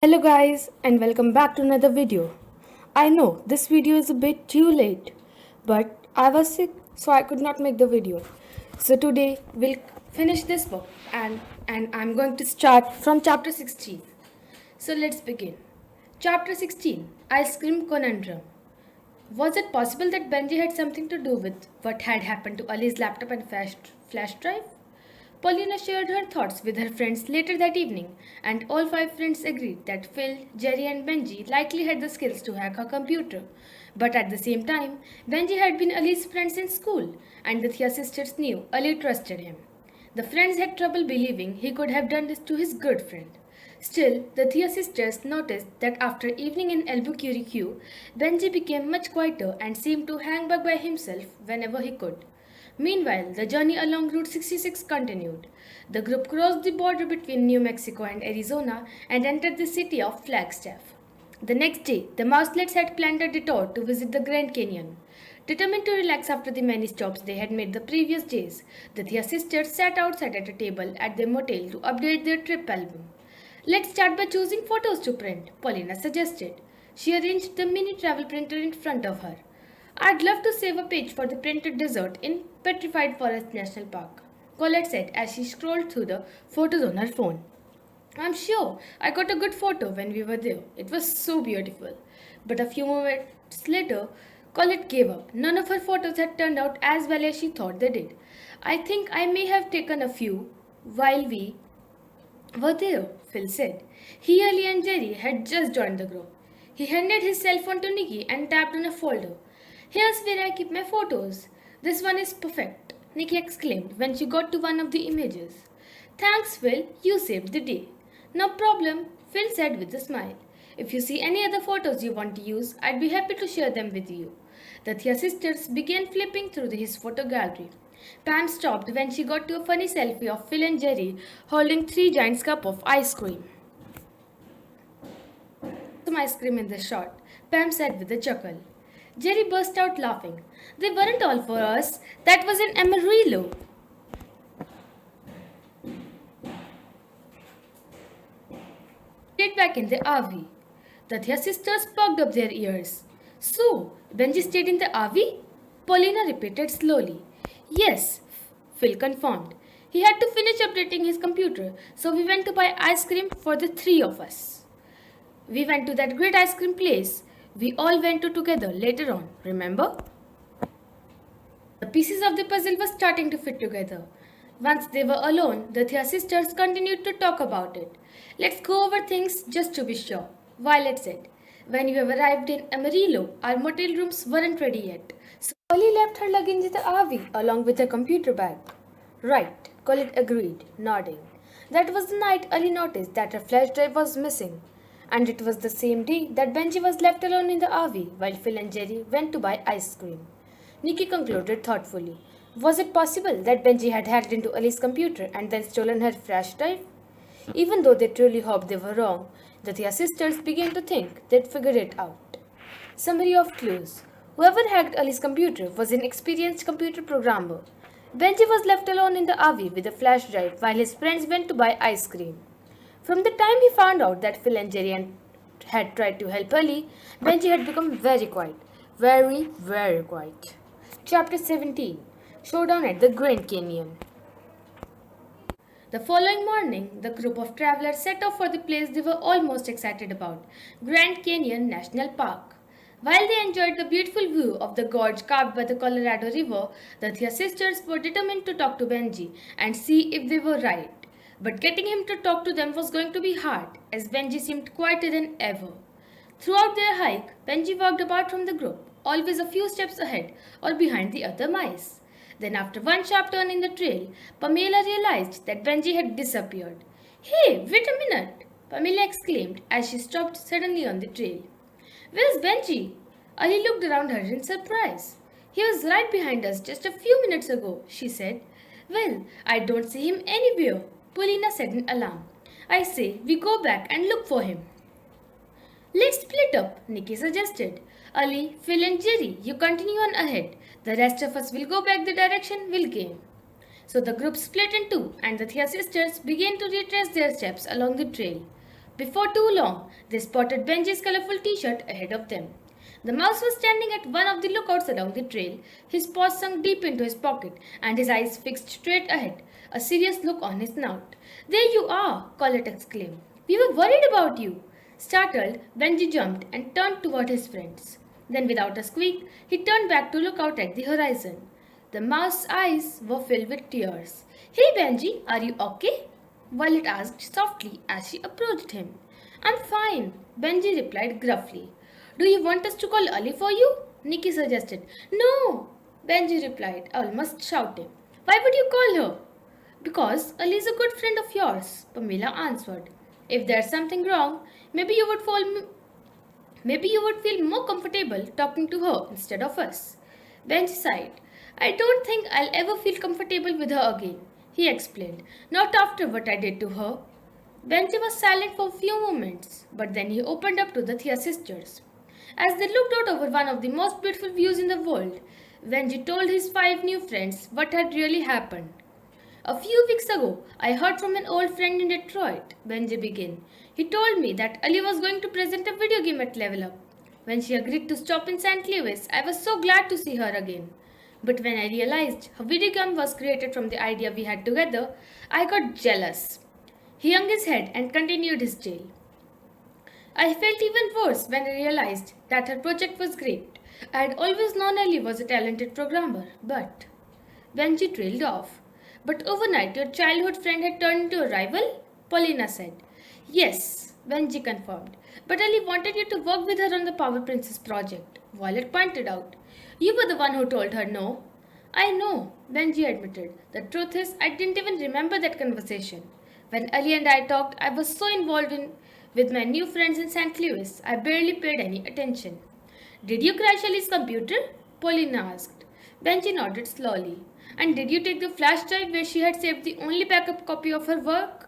Hello guys and welcome back to another video. I know this video is a bit too late, but I was sick so I could not make the video. So today we'll finish this book and I'm going to start from chapter 16. So let's begin. Chapter 16, Ice Cream Conundrum. Was it possible that Benji had something to do with what had happened to Ali's laptop and flash drive? Paulina shared her thoughts with her friends later that evening, and all five friends agreed that Phil, Jerry, and Benji likely had the skills to hack her computer. But at the same time, Benji had been Ali's friends in school, and the Thea sisters knew Ali trusted him. The friends had trouble believing he could have done this to his good friend. Still, the Thea sisters noticed that after evening in Albuquerque, Benji became much quieter and seemed to hang back by himself whenever he could. Meanwhile, the journey along Route 66 continued. The group crossed the border between New Mexico and Arizona and entered the city of Flagstaff. The next day, the Mouselets had planned a detour to visit the Grand Canyon. Determined to relax after the many stops they had made the previous days, the Thea sisters sat outside at a table at their motel to update their trip album. Let's start by choosing photos to print, Paulina suggested. She arranged the mini travel printer in front of her. I'd love to save a page for the printed desert in Petrified Forest National Park, Colette said as she scrolled through the photos on her phone. I'm sure I got a good photo when we were there. It was so beautiful. But a few moments later, Colette gave up. None of her photos had turned out as well as she thought they did. I think I may have taken a few while we were there, Phil said. He, Ali, and Jerry had just joined the group. He handed his cell phone to Nikki and tapped on a folder. Here's where I keep my photos. This one is perfect, Nikki exclaimed when she got to one of the images. Thanks, Phil, you saved the day. No problem, Phil said with a smile. If you see any other photos you want to use, I'd be happy to share them with you. The Thea sisters began flipping through his photo gallery. Pam stopped when she got to a funny selfie of Phil and Jerry holding three giant cups of ice cream. Some ice cream in the shot, Pam said with a chuckle. Jerry burst out laughing. They weren't all for us. That was in Amarillo. Stayed back in the RV. The Thea sisters perked up their ears. So, Benji stayed in the RV? Paulina repeated slowly. Yes, Phil confirmed. He had to finish updating his computer, so we went to buy ice cream for the three of us. We went to that great ice cream place we all went to together later on, remember? The pieces of the puzzle were starting to fit together. Once they were alone, the Thea sisters continued to talk about it. Let's go over things just to be sure, Violet said. When we arrived in Amarillo, our motel rooms weren't ready yet. So Polly left her luggage in the RV along with her computer bag. Right, Colette agreed, nodding. That was the night Ali noticed that her flash drive was missing. And it was the same day that Benji was left alone in the RV while Phil and Jerry went to buy ice cream. Nikki concluded thoughtfully. Was it possible that Benji had hacked into Ali's computer and then stolen her flash drive? Even though they truly hoped they were wrong, the Thea sisters began to think they'd figured it out. Summary of clues. Whoever hacked Ali's computer was an experienced computer programmer. Benji was left alone in the RV with a flash drive while his friends went to buy ice cream. From the time he found out that Phil and Jerry had tried to help Ali, Benji had become very quiet. Very, very quiet. Chapter 17, Showdown at the Grand Canyon. The following morning, the group of travelers set off for the place they were all most excited about, Grand Canyon National Park. While they enjoyed the beautiful view of the gorge carved by the Colorado River, the Thea sisters were determined to talk to Benji and see if they were right. But getting him to talk to them was going to be hard, as Benji seemed quieter than ever. Throughout their hike, Benji walked apart from the group, always a few steps ahead or behind the other mice. Then after one sharp turn in the trail, Pamela realized that Benji had disappeared. Hey, wait a minute! Pamela exclaimed as she stopped suddenly on the trail. Where's Benji? Ali looked around her in surprise. He was right behind us just a few minutes ago, she said. Well, I don't see him anywhere, Paulina said in alarm. I say we go back and look for him. Let's split up, Nikki suggested. Ali, Phil and Jerry, you continue on ahead. The rest of us will go back the direction we'll came. So the group split in two and the Thea sisters began to retrace their steps along the trail. Before too long, they spotted Benji's colorful t-shirt ahead of them. The mouse was standing at one of the lookouts along the trail, his paws sunk deep into his pocket and his eyes fixed straight ahead, a serious look on his snout. "There you are!" Colette exclaimed. "We were worried about you!" Startled, Benji jumped and turned toward his friends. Then, without a squeak, he turned back to look out at the horizon. The mouse's eyes were filled with tears. "Hey Benji, are you okay?" Violet asked softly as she approached him. "I'm fine," Benji replied gruffly. "Do you want us to call Ali for you?" Nikki suggested. "No," Benji replied, almost shouting. "Why would you call her?" "Because Ali is a good friend of yours," Pamela answered. "If there's something wrong, maybe you would feel more comfortable talking to her instead of us." Benji sighed. "I don't think I'll ever feel comfortable with her again," he explained. "Not after what I did to her." Benji was silent for a few moments, but then he opened up to the Thea sisters. As they looked out over one of the most beautiful views in the world, Benji told his 5 new friends what had really happened. "A few weeks ago, I heard from an old friend in Detroit," Benji began. "He told me that Ali was going to present a video game at Level Up. When she agreed to stop in St. Louis, I was so glad to see her again. But when I realized her video game was created from the idea we had together, I got jealous." He hung his head and continued his tale. "I felt even worse when I realized that her project was great. I had always known Ali was a talented programmer, but..." Benji trailed off. "But overnight your childhood friend had turned into a rival?" Paulina said. "Yes," Benji confirmed. "But Ali wanted you to work with her on the Power Princess project," Violet pointed out. "You were the one who told her no." "I know," Benji admitted. "The truth is, I didn't even remember that conversation. When Ali and I talked, I was so involved with my new friends in St. Louis, I barely paid any attention." "Did you crash Ali's computer?" Paulina asked. Benji nodded slowly. "And did you take the flash drive where she had saved the only backup copy of her work?"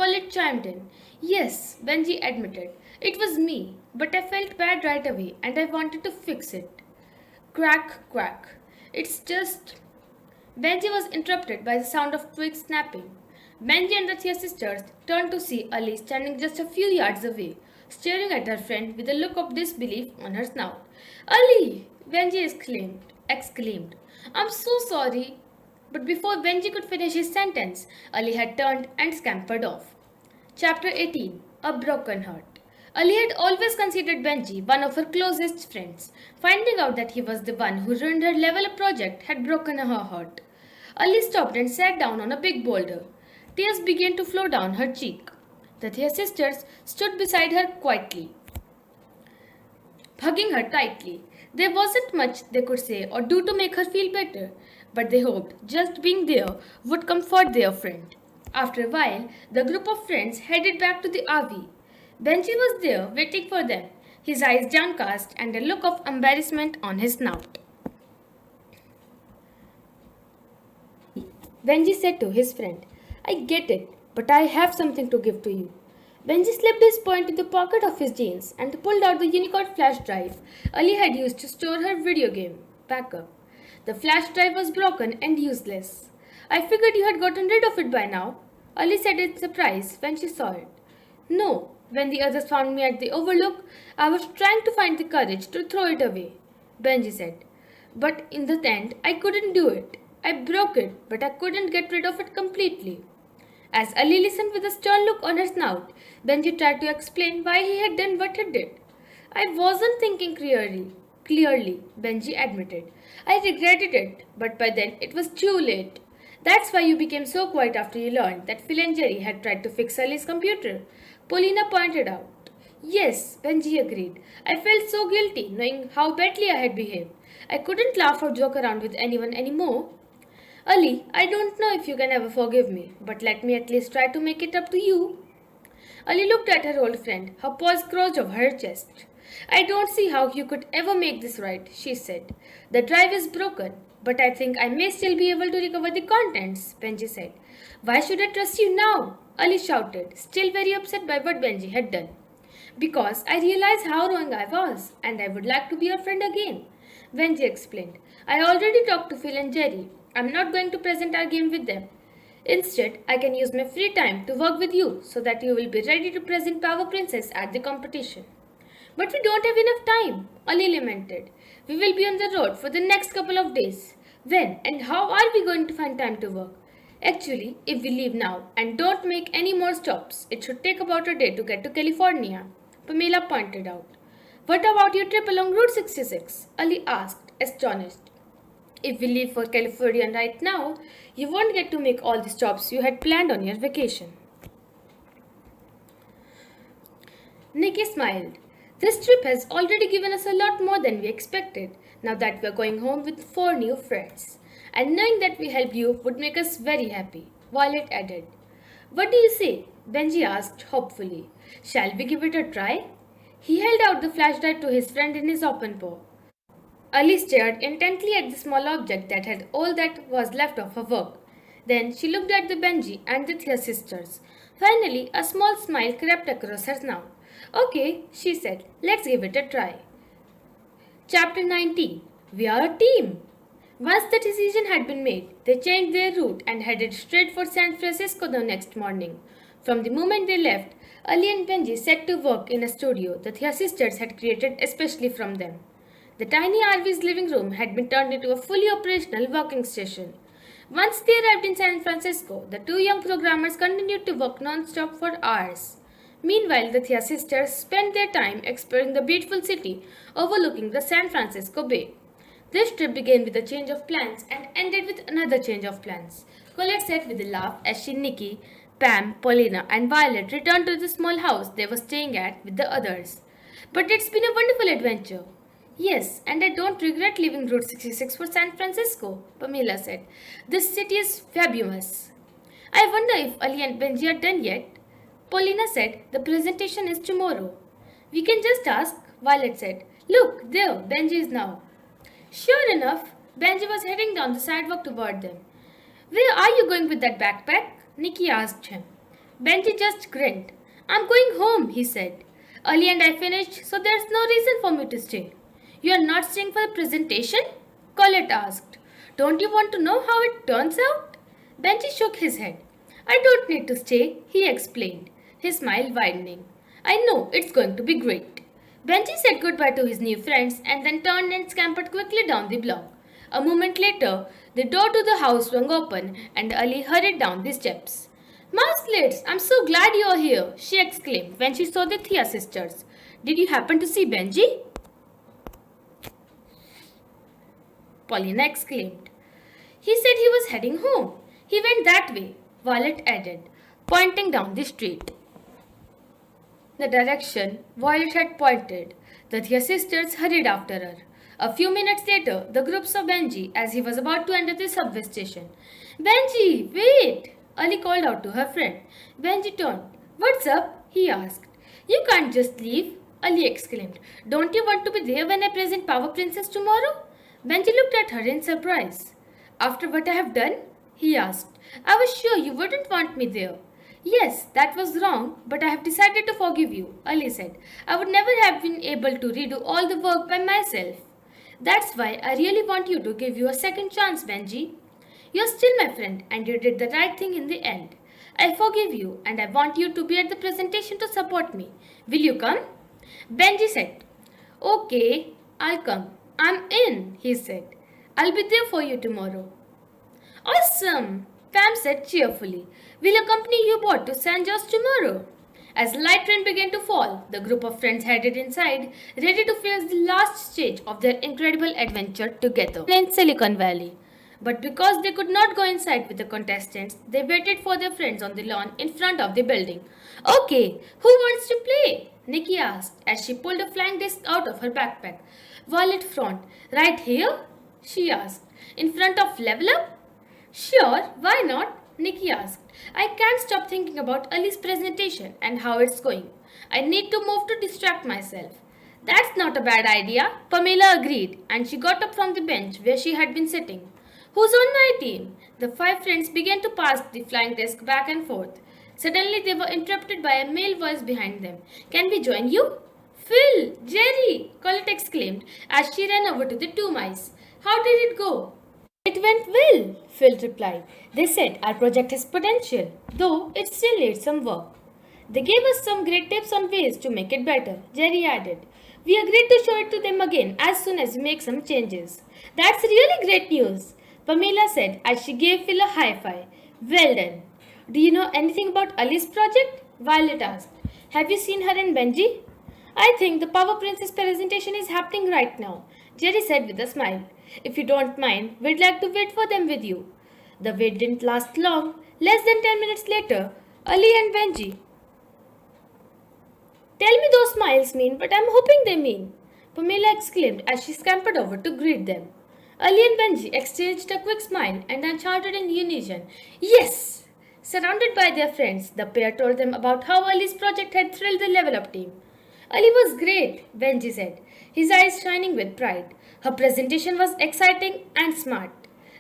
Colette chimed in. "Yes," Benji admitted. "It was me, but I felt bad right away and I wanted to fix it." Crack, crack. "It's just..." Benji was interrupted by the sound of twigs snapping. Benji and the Thea sisters turned to see Ali standing just a few yards away, staring at her friend with a look of disbelief on her snout. "Ali!" Benji exclaimed. "I'm so sorry." But before Benji could finish his sentence, Ali had turned and scampered off. Chapter 18. A Broken Heart. Ali had always considered Benji one of her closest friends. Finding out that he was the one who ruined her level up project had broken her heart. Ali stopped and sat down on a big boulder. Tears began to flow down her cheek. The Thea sisters stood beside her quietly, hugging her tightly. There wasn't much they could say or do to make her feel better, but they hoped just being there would comfort their friend. After a while, the group of friends headed back to the RV. Benji was there waiting for them, his eyes downcast and a look of embarrassment on his snout. Benji said to his friend, "I get it, but I have something to give to you." Benji slipped his paw into the pocket of his jeans and pulled out the Unicode flash drive Ali had used to store her video game backup. The flash drive was broken and useless. "I figured you had gotten rid of it by now," Ali said in surprise when she saw it. "No, when the others found me at the overlook, I was trying to find the courage to throw it away," Benji said. "But in the end, I couldn't do it. I broke it, but I couldn't get rid of it completely." As Ali listened with a stern look on her snout, Benji tried to explain why he had done what he did. "I wasn't thinking clearly, Benji admitted. "I regretted it, but by then it was too late. That's why you became so quiet after you learned that Phil and Jerry had tried to fix Ali's computer," Paulina pointed out. "Yes," Benji agreed. "I felt so guilty knowing how badly I had behaved. I couldn't laugh or joke around with anyone anymore." "Ali, I don't know if you can ever forgive me, but let me at least try to make it up to you." Ali looked at her old friend, her paws crossed over her chest. "I don't see how you could ever make this right," she said. "The drive is broken, but I think I may still be able to recover the contents," Benji said. "Why should I trust you now?" Ali shouted, still very upset by what Benji had done. "Because I realize how wrong I was, and I would like to be your friend again," Benji explained. "I already talked to Phil and Jerry. I'm not going to present our game with them. Instead, I can use my free time to work with you so that you will be ready to present Power Princess at the competition. But we don't have enough time, Ali lamented. We will be on the road for the next couple of days. When and how are we going to find time to work? Actually, if we leave now and don't make any more stops, it should take about a day to get to California, Pamela pointed out. What about your trip along Route 66? Ali asked, astonished. If we leave for California right now, you won't get to make all the stops you had planned on your vacation. Nikki smiled. This trip has already given us a lot more than we expected, now that we are going home with 4 new friends. And knowing that we helped you would make us very happy, Violet added. What do you say? Benji asked hopefully. Shall we give it a try? He held out the flashlight to his friend in his open paw. Ali stared intently at the small object that had all that was left of her work. Then she looked at the Benji and the Thea sisters. Finally, a small smile crept across her mouth. Okay, she said, let's give it a try. Chapter 19. We are a team. Once the decision had been made, they changed their route and headed straight for San Francisco the next morning. From the moment they left, Ali and Benji set to work in a studio the Thea sisters had created especially from them. The tiny RV's living room had been turned into a fully operational working station. Once they arrived in San Francisco, the 2 young programmers continued to work non-stop for hours. Meanwhile, the Thea sisters spent their time exploring the beautiful city overlooking the San Francisco Bay. This trip began with a change of plans and ended with another change of plans. Colette said with a laugh as she, Nikki, Pam, Paulina, and Violet returned to the small house they were staying at with the others. But it's been a wonderful adventure. Yes, and I don't regret leaving Route 66 for San Francisco, Pamela said. This city is fabulous. I wonder if Ali and Benji are done yet. Paulina said, the presentation is tomorrow. We can just ask, Violet said. Look, there, Benji is now. Sure enough, Benji was heading down the sidewalk toward them. Where are you going with that backpack? Nikki asked him. Benji just grinned. I'm going home, he said. Ali and I finished, so there's no reason for me to stay. You are not staying for the presentation? Colette asked. Don't you want to know how it turns out? Benji shook his head. I don't need to stay, he explained, his smile widening. I know it's going to be great. Benji said goodbye to his new friends and then turned and scampered quickly down the block. A moment later, the door to the house swung open and Ali hurried down the steps. Mouselets, I'm so glad you're here, she exclaimed when she saw the Thea sisters. Did you happen to see Benji? Paulina exclaimed. He said he was heading home. He went that way, Violet added, pointing down the street. The direction Violet had pointed, the Thea sisters hurried after her. A few minutes later, the group saw Benji as he was about to enter the subway station. Benji, wait! Ali called out to her friend. Benji turned. What's up? He asked. You can't just leave, Ali exclaimed. Don't you want to be there when I present Power Princess tomorrow? Benji looked at her in surprise. After what I have done? He asked. I was sure you wouldn't want me there. Yes, that was wrong, but I have decided to forgive you, Ali said. I would never have been able to redo all the work by myself. That's why I really want you to give you a second chance, Benji. You're still my friend and you did the right thing in the end. I forgive you and I want you to be at the presentation to support me. Will you come? Benji said. Okay, I'll come. I'm in, he said. I'll be there for you tomorrow. Awesome, Pam said cheerfully. We'll accompany you both to San Jose tomorrow. As light rain began to fall, the group of friends headed inside, ready to face the last stage of their incredible adventure together in Silicon Valley. But because they could not go inside with the contestants, they waited for their friends on the lawn in front of the building. Okay, who wants to play? Nikki asked as she pulled a flying disc out of her backpack. Violet frowned. Right here? She asked. In front of Level Up? Sure, why not? Nikki asked. I can't stop thinking about Ali's presentation and how it's going. I need to move to distract myself. That's not a bad idea, Pamela agreed, and she got up from the bench where she had been sitting. Who's on my team? The 5 friends began to pass the flying disc back and forth. Suddenly they were interrupted by a male voice behind them. Can we join you? Phil! Jerry! Colette exclaimed as she ran over to the 2 mice. How did it go? It went well, Phil replied. They said our project has potential, though it still needs some work. They gave us some great tips on ways to make it better, Jerry added. We agreed to show it to them again as soon as we make some changes. That's really great news, Pamela said as she gave Phil a high five. Well done. Do you know anything about Ali's project? Violet asked. Have you seen her and Benji? I think the Power Princess presentation is happening right now, Jerry said with a smile. If you don't mind, we'd like to wait for them with you. The wait didn't last long. Less than 10 minutes later, Ali and Benji. Tell me those smiles mean what I'm hoping they mean, Pamela exclaimed as she scampered over to greet them. Ali and Benji exchanged a quick smile and then shouted in unison, Yes! Surrounded by their friends, the pair told them about how Ali's project had thrilled the Level Up team. Ali was great, Benji said, his eyes shining with pride. Her presentation was exciting and smart.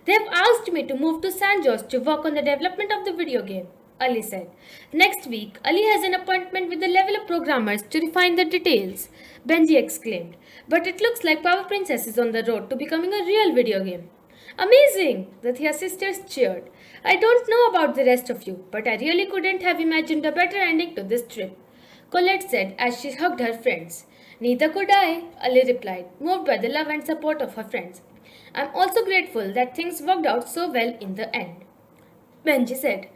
They have asked me to move to San Jose to work on the development of the video game, Ali said. Next week, Ali has an appointment with the Level Up programmers to refine the details, Benji exclaimed. But it looks like Power Princess is on the road to becoming a real video game. Amazing! The Thea sisters cheered. I don't know about the rest of you, but I really couldn't have imagined a better ending to this trip, Colette said as she hugged her friends. Neither could I, Ali replied, moved by the love and support of her friends. I'm also grateful that things worked out so well in the end. Benji said,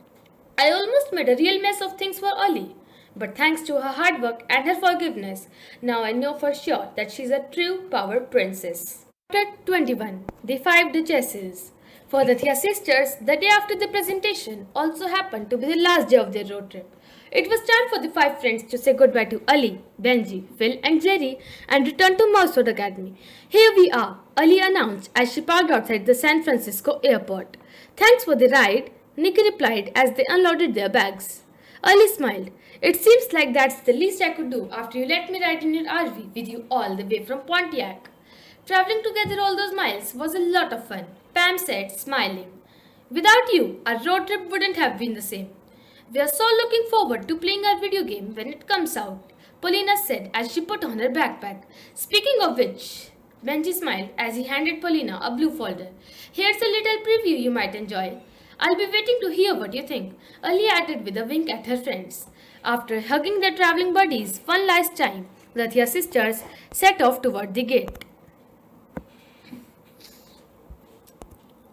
I almost made a real mess of things for Ali, but thanks to her hard work and her forgiveness, now I know for sure that she's a true power princess. Chapter 21. The Five Duchesses. For the Thea sisters, the day after the presentation also happened to be the last day of their road trip. It was time for the five friends to say goodbye to Ali, Benji, Phil and Jerry and return to Mouseford Academy. Here we are, Ali announced as she parked outside the San Francisco airport. Thanks for the ride, Nikki replied as they unloaded their bags. Ali smiled. It seems like that's the least I could do after you let me ride in your RV with you all the way from Pontiac. Traveling together all those miles was a lot of fun, Pam said, smiling. Without you, our road trip wouldn't have been the same. We are so looking forward to playing our video game when it comes out, Paulina said as she put on her backpack. Speaking of which, Benji smiled as he handed Paulina a blue folder. Here's a little preview you might enjoy. I'll be waiting to hear what you think, Ali added with a wink at her friends. After hugging their traveling buddies one last time, the Thea sisters set off toward the gate.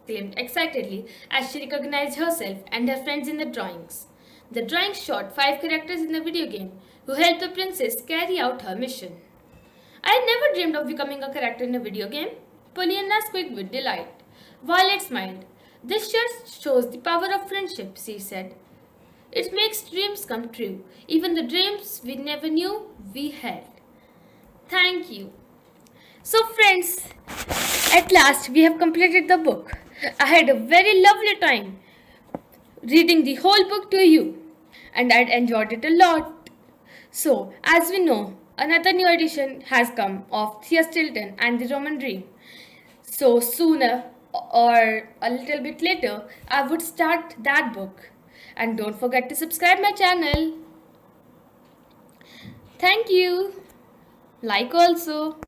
Exclaimed excitedly as she recognized herself and her friends in the drawings. The drawings showed 5 characters in the video game who helped the princess carry out her mission. I had never dreamed of becoming a character in a video game, Pollyanna squeaked with delight. Violet smiled. This just shows the power of friendship, she said. It makes dreams come true, even the dreams we never knew we had. Thank you. So friends, at last we have completed the book. I had a very lovely time reading the whole book to you and I'd enjoyed it a lot. So, as we know, another new edition has come of Thea Stilton and the Roman Dream. So sooner or a little bit later, I would start that book. And don't forget to subscribe my channel. Thank you. Like also.